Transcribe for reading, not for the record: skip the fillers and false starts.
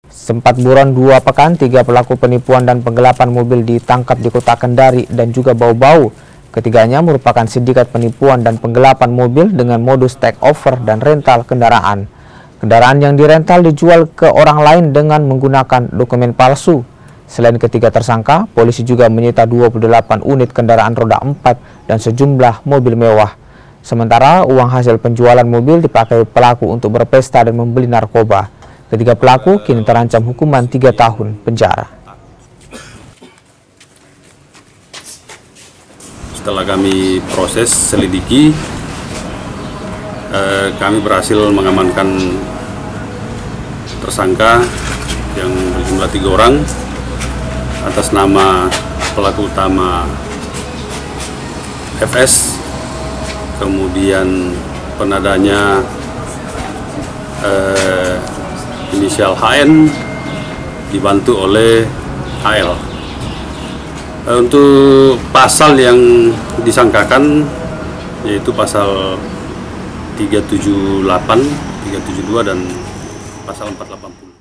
Sempat buron 2 pekan, 3 pelaku penipuan dan penggelapan mobil ditangkap di kota Kendari dan juga Bau-Bau. Ketiganya merupakan sindikat penipuan dan penggelapan mobil dengan modus take over dan rental kendaraan. Kendaraan yang dirental dijual ke orang lain dengan menggunakan dokumen palsu. Selain ketiga tersangka, polisi juga menyita 28 unit kendaraan roda 4 dan sejumlah mobil mewah. Sementara uang hasil penjualan mobil dipakai pelaku untuk berpesta dan membeli narkoba. Ketiga pelaku kini terancam hukuman 3 tahun penjara. Setelah kami proses selidiki, kami berhasil mengamankan tersangka yang berjumlah 3 orang atas nama pelaku utama FS, kemudian penadanya inisial HN dibantu oleh HL. Untuk pasal yang disangkakan yaitu pasal 378, 372 dan pasal 480.